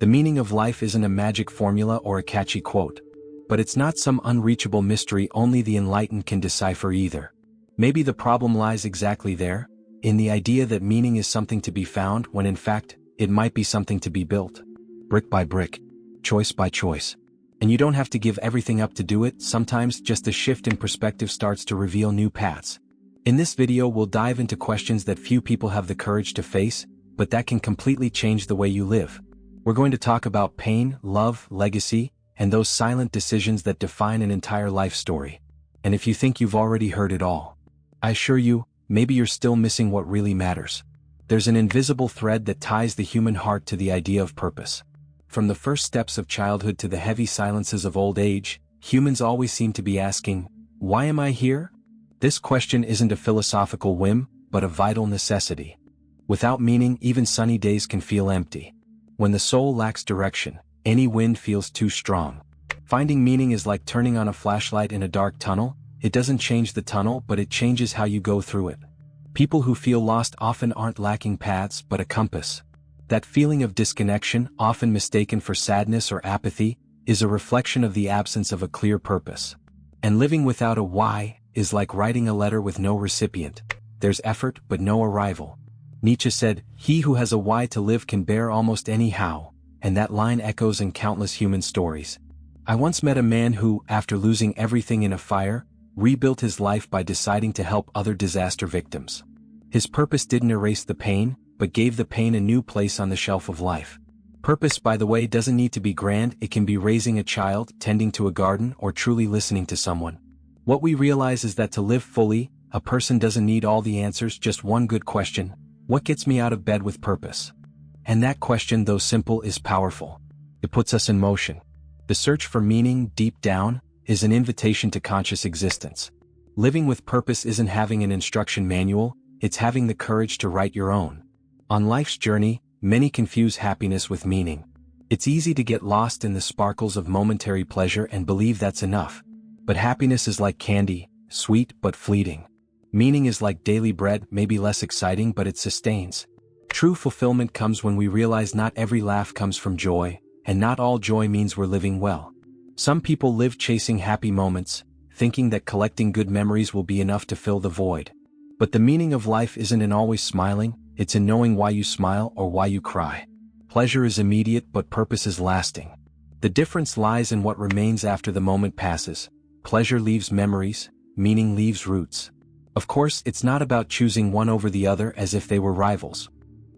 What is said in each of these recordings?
meaning of life isn't a magic formula or a catchy quote. But it's not some unreachable mystery only the enlightened can decipher either. Maybe the problem lies exactly there, in the idea that meaning is something to be found when in fact, it might be something to be built. Brick by brick. Choice by choice. And you don't have to give everything up to do it, sometimes just a shift in perspective starts to reveal new paths. In this video we'll dive into questions that few people have the courage to face, but that can completely change the way you live. We're going to talk about pain, love, legacy, and those silent decisions that define an entire life story. And if you think you've already heard it all, I assure you, maybe you're still missing what really matters. There's an invisible thread that ties the human heart to the idea of purpose. From the first steps of childhood to the heavy silences of old age, humans always seem to be asking, why am I here? This question isn't a philosophical whim, but a vital necessity. Without meaning, even sunny days can feel empty. When the soul lacks direction, any wind feels too strong. Finding meaning is like turning on a flashlight in a dark tunnel. It doesn't change the tunnel, but it changes how you go through it. People who feel lost often aren't lacking paths, but a compass. That feeling of disconnection, often mistaken for sadness or apathy, is a reflection of the absence of a clear purpose. And living without a why is like writing a letter with no recipient. There's effort, but no arrival. Nietzsche said, "He who has a why to live can bear almost any how," and that line echoes in countless human stories. I once met a man who, after losing everything in a fire, rebuilt his life by deciding to help other disaster victims. His purpose didn't erase the pain, but gave the pain a new place on the shelf of life. Purpose, by the way, doesn't need to be grand. It can be raising a child, tending to a garden, or truly listening to someone. What we realize is that to live fully, a person doesn't need all the answers, just one good question: what gets me out of bed with purpose? And that question, though simple, is powerful. It puts us in motion. The search for meaning, deep down, is an invitation to conscious existence. Living with purpose isn't having an instruction manual, it's having the courage to write your own. On life's journey, many confuse happiness with meaning. It's easy to get lost in the sparkles of momentary pleasure and believe that's enough. But happiness is like candy, sweet but fleeting. Meaning is like daily bread, maybe less exciting, but it sustains. True fulfillment comes when we realize not every laugh comes from joy, and not all joy means we're living well. Some people live chasing happy moments, thinking that collecting good memories will be enough to fill the void. But the meaning of life isn't in always smiling, it's in knowing why you smile or why you cry. Pleasure is immediate, but purpose is lasting. The difference lies in what remains after the moment passes. Pleasure leaves memories, meaning leaves roots. Of course, it's not about choosing one over the other as if they were rivals.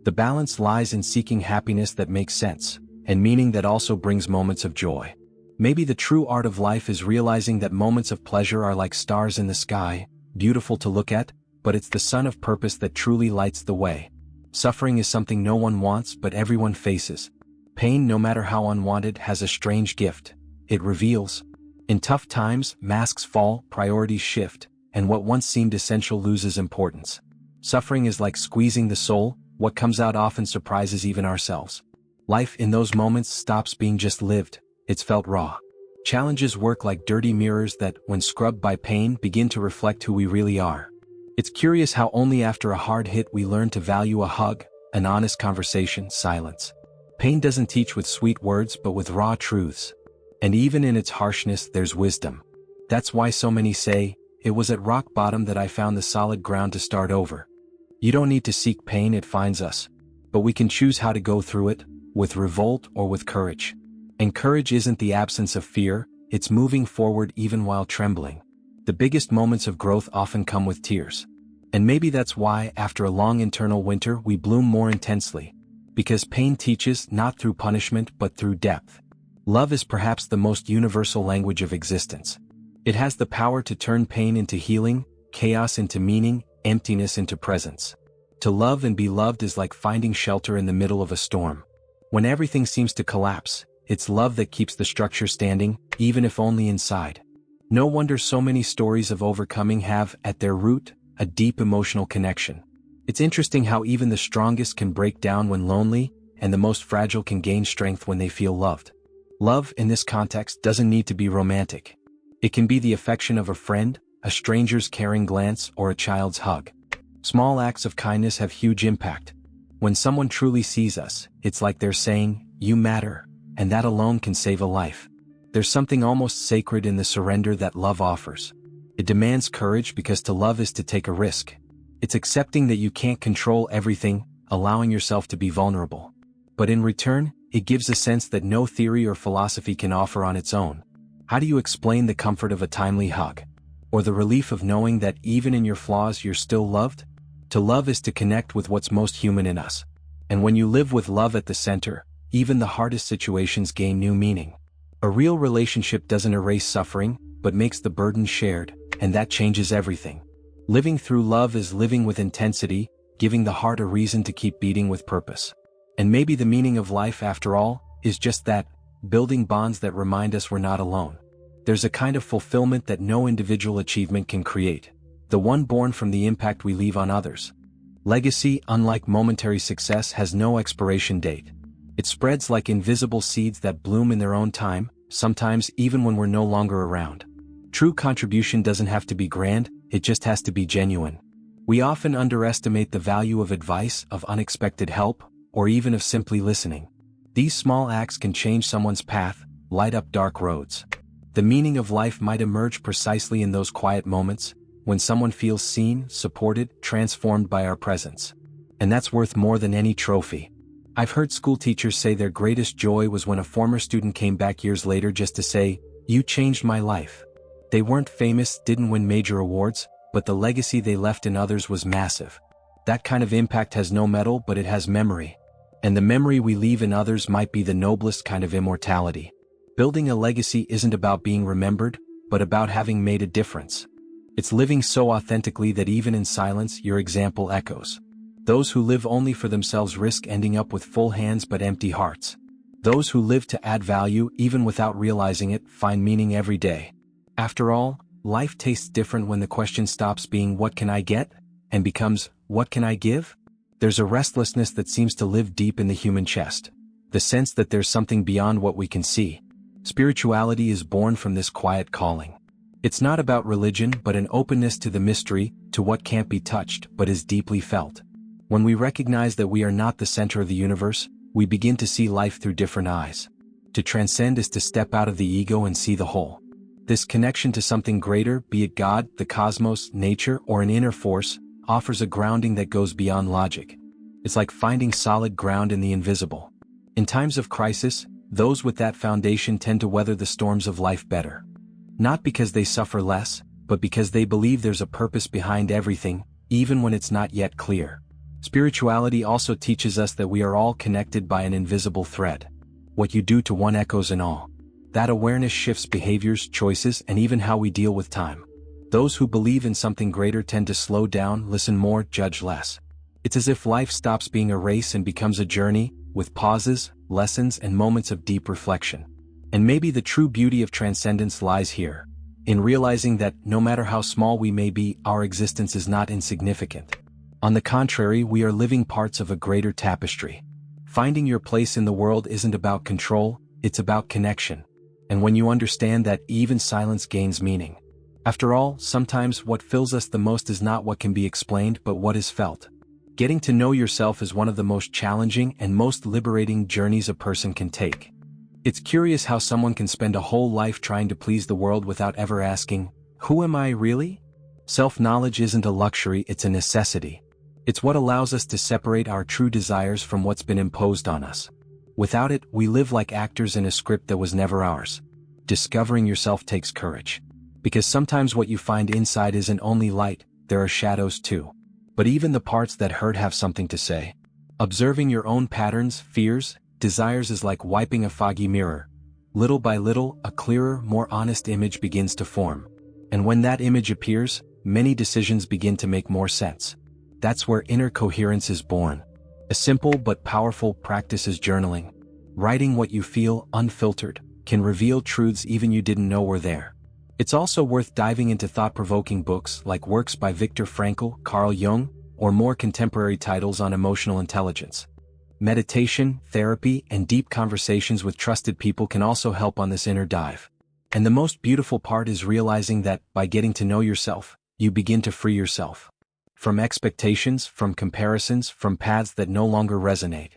The balance lies in seeking happiness that makes sense, and meaning that also brings moments of joy. Maybe the true art of life is realizing that moments of pleasure are like stars in the sky, beautiful to look at, but it's the sun of purpose that truly lights the way. Suffering is something no one wants but everyone faces. Pain, no matter how unwanted, has a strange gift. It reveals. In tough times, masks fall, priorities shift, and what once seemed essential loses importance. Suffering is like squeezing the soul. What comes out often surprises even ourselves. Life in those moments stops being just lived, it's felt raw. Challenges work like dirty mirrors that, when scrubbed by pain, begin to reflect who we really are. It's curious how only after a hard hit we learn to value a hug, an honest conversation, silence. Pain doesn't teach with sweet words but with raw truths. And even in its harshness there's wisdom. That's why so many say, "It was at rock bottom that I found the solid ground to start over." You don't need to seek pain, it finds us. But we can choose how to go through it, with revolt or with courage. And courage isn't the absence of fear, it's moving forward even while trembling. The biggest moments of growth often come with tears. And maybe that's why, after a long internal winter, we bloom more intensely. Because pain teaches, not through punishment but through depth. Love is perhaps the most universal language of existence. It has the power to turn pain into healing, chaos into meaning, emptiness into presence. To love and be loved is like finding shelter in the middle of a storm. When everything seems to collapse, it's love that keeps the structure standing, even if only inside. No wonder so many stories of overcoming have, at their root, a deep emotional connection. It's interesting how even the strongest can break down when lonely, and the most fragile can gain strength when they feel loved. Love, in this context, doesn't need to be romantic. It can be the affection of a friend, a stranger's caring glance, or a child's hug. Small acts of kindness have huge impact. When someone truly sees us, it's like they're saying, you matter, and that alone can save a life. There's something almost sacred in the surrender that love offers. It demands courage because to love is to take a risk. It's accepting that you can't control everything, allowing yourself to be vulnerable. But in return, it gives a sense that no theory or philosophy can offer on its own. How do you explain the comfort of a timely hug? Or the relief of knowing that even in your flaws you're still loved? To love is to connect with what's most human in us. And when you live with love at the center, even the hardest situations gain new meaning. A real relationship doesn't erase suffering, but makes the burden shared, and that changes everything. Living through love is living with intensity, giving the heart a reason to keep beating with purpose. And maybe the meaning of life, after all, is just that, building bonds that remind us we're not alone. There's a kind of fulfillment that no individual achievement can create, the one born from the impact we leave on others. Legacy, unlike momentary success, has no expiration date. It spreads like invisible seeds that bloom in their own time, sometimes even when we're no longer around. True contribution doesn't have to be grand, it just has to be genuine. We often underestimate the value of advice, of unexpected help, or even of simply listening. These small acts can change someone's path, light up dark roads. The meaning of life might emerge precisely in those quiet moments, when someone feels seen, supported, transformed by our presence. And that's worth more than any trophy. I've heard school teachers say their greatest joy was when a former student came back years later just to say, "You changed my life." They weren't famous, didn't win major awards, but the legacy they left in others was massive. That kind of impact has no medal, but it has memory. And the memory we leave in others might be the noblest kind of immortality. Building a legacy isn't about being remembered, but about having made a difference. It's living so authentically that even in silence, your example echoes. Those who live only for themselves risk ending up with full hands but empty hearts. Those who live to add value, even without realizing it, find meaning every day. After all, life tastes different when the question stops being "what can I get?" and becomes "what can I give?" There's a restlessness that seems to live deep in the human chest. The sense that there's something beyond what we can see. Spirituality is born from this quiet calling. It's not about religion but an openness to the mystery, to what can't be touched but is deeply felt. When we recognize that we are not the center of the universe, we begin to see life through different eyes. To transcend is to step out of the ego and see the whole. This connection to something greater, be it God, the cosmos, nature, or an inner force, offers a grounding that goes beyond logic. It's like finding solid ground in the invisible. In times of crisis, those with that foundation tend to weather the storms of life better. Not because they suffer less, but because they believe there's a purpose behind everything, even when it's not yet clear. Spirituality also teaches us that we are all connected by an invisible thread. What you do to one echoes in all. That awareness shifts behaviors, choices, and even how we deal with time. Those who believe in something greater tend to slow down, listen more, judge less. It's as if life stops being a race and becomes a journey, with pauses, lessons, and moments of deep reflection. And maybe the true beauty of transcendence lies here, in realizing that, no matter how small we may be, our existence is not insignificant. On the contrary, we are living parts of a greater tapestry. Finding your place in the world isn't about control, it's about connection. And when you understand that, even silence gains meaning. After all, sometimes what fills us the most is not what can be explained but what is felt. Getting to know yourself is one of the most challenging and most liberating journeys a person can take. It's curious how someone can spend a whole life trying to please the world without ever asking, "Who am I really?" Self-knowledge isn't a luxury, it's a necessity. It's what allows us to separate our true desires from what's been imposed on us. Without it, we live like actors in a script that was never ours. Discovering yourself takes courage. Because sometimes what you find inside isn't only light, there are shadows too. But even the parts that hurt have something to say. Observing your own patterns, fears, desires is like wiping a foggy mirror. Little by little, a clearer, more honest image begins to form. And when that image appears, many decisions begin to make more sense. That's where inner coherence is born. A simple but powerful practice is journaling. Writing what you feel, unfiltered, can reveal truths even you didn't know were there. It's also worth diving into thought-provoking books like works by Viktor Frankl, Carl Jung, or more contemporary titles on emotional intelligence. Meditation, therapy, and deep conversations with trusted people can also help on this inner dive. And the most beautiful part is realizing that, by getting to know yourself, you begin to free yourself. From expectations, from comparisons, from paths that no longer resonate.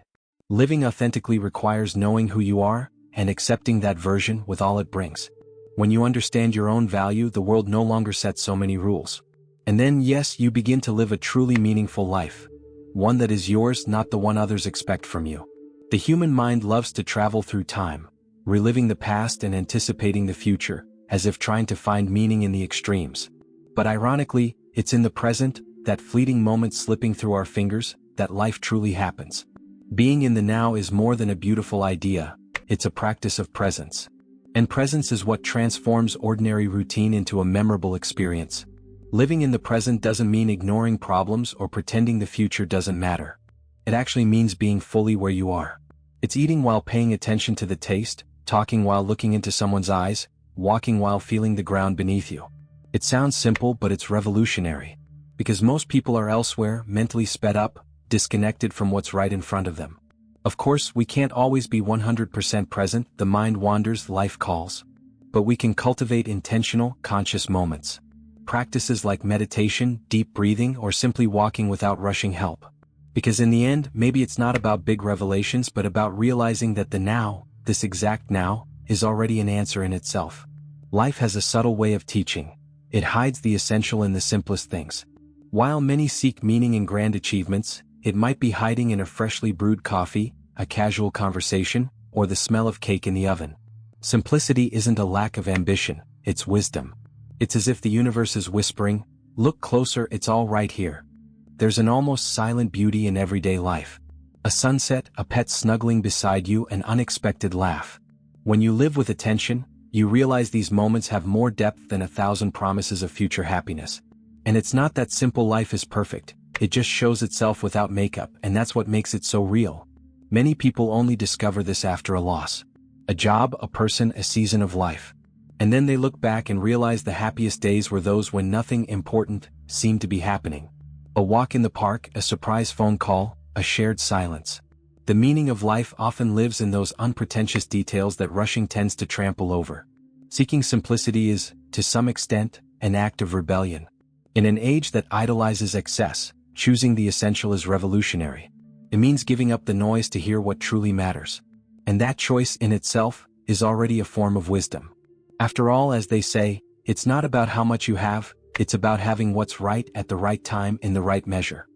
Living authentically requires knowing who you are and accepting that version with all it brings. When you understand your own value, the world no longer sets so many rules. And then, yes, you begin to live a truly meaningful life. One that is yours, not the one others expect from you. The human mind loves to travel through time, reliving the past and anticipating the future, as if trying to find meaning in the extremes. But ironically, it's in the present, that fleeting moment slipping through our fingers, that life truly happens. Being in the now is more than a beautiful idea, it's a practice of presence. And presence is what transforms ordinary routine into a memorable experience. Living in the present doesn't mean ignoring problems or pretending the future doesn't matter. It actually means being fully where you are. It's eating while paying attention to the taste, talking while looking into someone's eyes, walking while feeling the ground beneath you. It sounds simple, but it's revolutionary. Because most people are elsewhere, mentally sped up, disconnected from what's right in front of them. Of course, we can't always be 100% present, the mind wanders, life calls. But we can cultivate intentional, conscious moments. Practices like meditation, deep breathing, or simply walking without rushing help. Because in the end, maybe it's not about big revelations but about realizing that the now, this exact now, is already an answer in itself. Life has a subtle way of teaching. It hides the essential in the simplest things. While many seek meaning in grand achievements, it might be hiding in a freshly brewed coffee, a casual conversation, or the smell of cake in the oven. Simplicity isn't a lack of ambition, it's wisdom. It's as if the universe is whispering, look closer, it's all right here. There's an almost silent beauty in everyday life. A sunset, a pet snuggling beside you, an unexpected laugh. When you live with attention, you realize these moments have more depth than 1,000 promises of future happiness. And it's not that simple life is perfect, it just shows itself without makeup, and that's what makes it so real. Many people only discover this after a loss. A job, a person, a season of life. And then they look back and realize the happiest days were those when nothing important seemed to be happening. A walk in the park, a surprise phone call, a shared silence. The meaning of life often lives in those unpretentious details that rushing tends to trample over. Seeking simplicity is, to some extent, an act of rebellion. In an age that idolizes excess, choosing the essential is revolutionary. It means giving up the noise to hear what truly matters. And that choice in itself is already a form of wisdom. After all, as they say, it's not about how much you have, it's about having what's right at the right time in the right measure.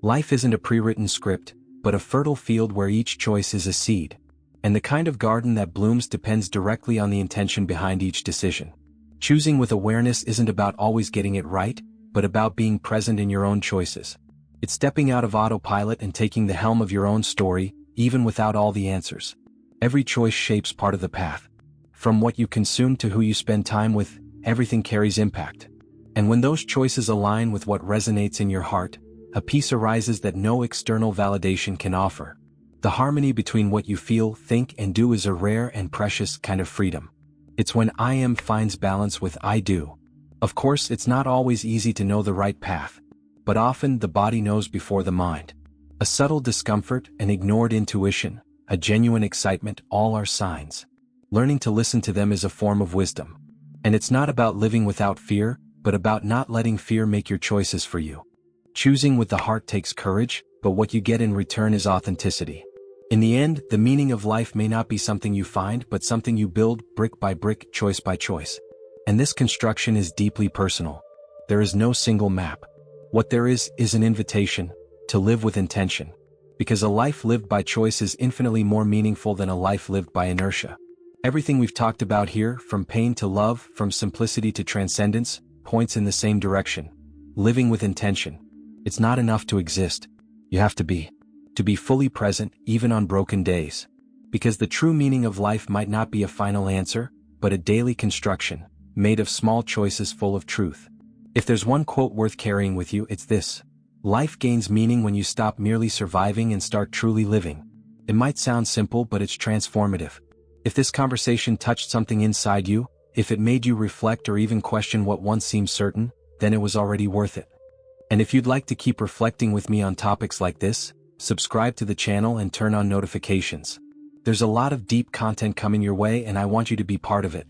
Life isn't a pre-written script, but a fertile field where each choice is a seed. And the kind of garden that blooms depends directly on the intention behind each decision. Choosing with awareness isn't about always getting it right, but about being present in your own choices. It's stepping out of autopilot and taking the helm of your own story, even without all the answers. Every choice shapes part of the path. From what you consume to who you spend time with, everything carries impact. And when those choices align with what resonates in your heart, a peace arises that no external validation can offer. The harmony between what you feel, think, and do is a rare and precious kind of freedom. It's when I am finds balance with I do. Of course, it's not always easy to know the right path. But often the body knows before the mind. A subtle discomfort, an ignored intuition, a genuine excitement, all are signs. Learning to listen to them is a form of wisdom. And it's not about living without fear, but about not letting fear make your choices for you. Choosing with the heart takes courage, but what you get in return is authenticity. In the end, the meaning of life may not be something you find, but something you build, brick by brick, choice by choice. And this construction is deeply personal. There is no single map. What there is an invitation to live with intention. Because a life lived by choice is infinitely more meaningful than a life lived by inertia. Everything we've talked about here, from pain to love, from simplicity to transcendence, points in the same direction. Living with intention. It's not enough to exist. You have to be. To be fully present, even on broken days. Because the true meaning of life might not be a final answer, but a daily construction, made of small choices full of truth. If there's one quote worth carrying with you, it's this. Life gains meaning when you stop merely surviving and start truly living. It might sound simple, but it's transformative. If this conversation touched something inside you, if it made you reflect or even question what once seemed certain, then it was already worth it. And if you'd like to keep reflecting with me on topics like this, subscribe to the channel and turn on notifications. There's a lot of deep content coming your way and I want you to be part of it.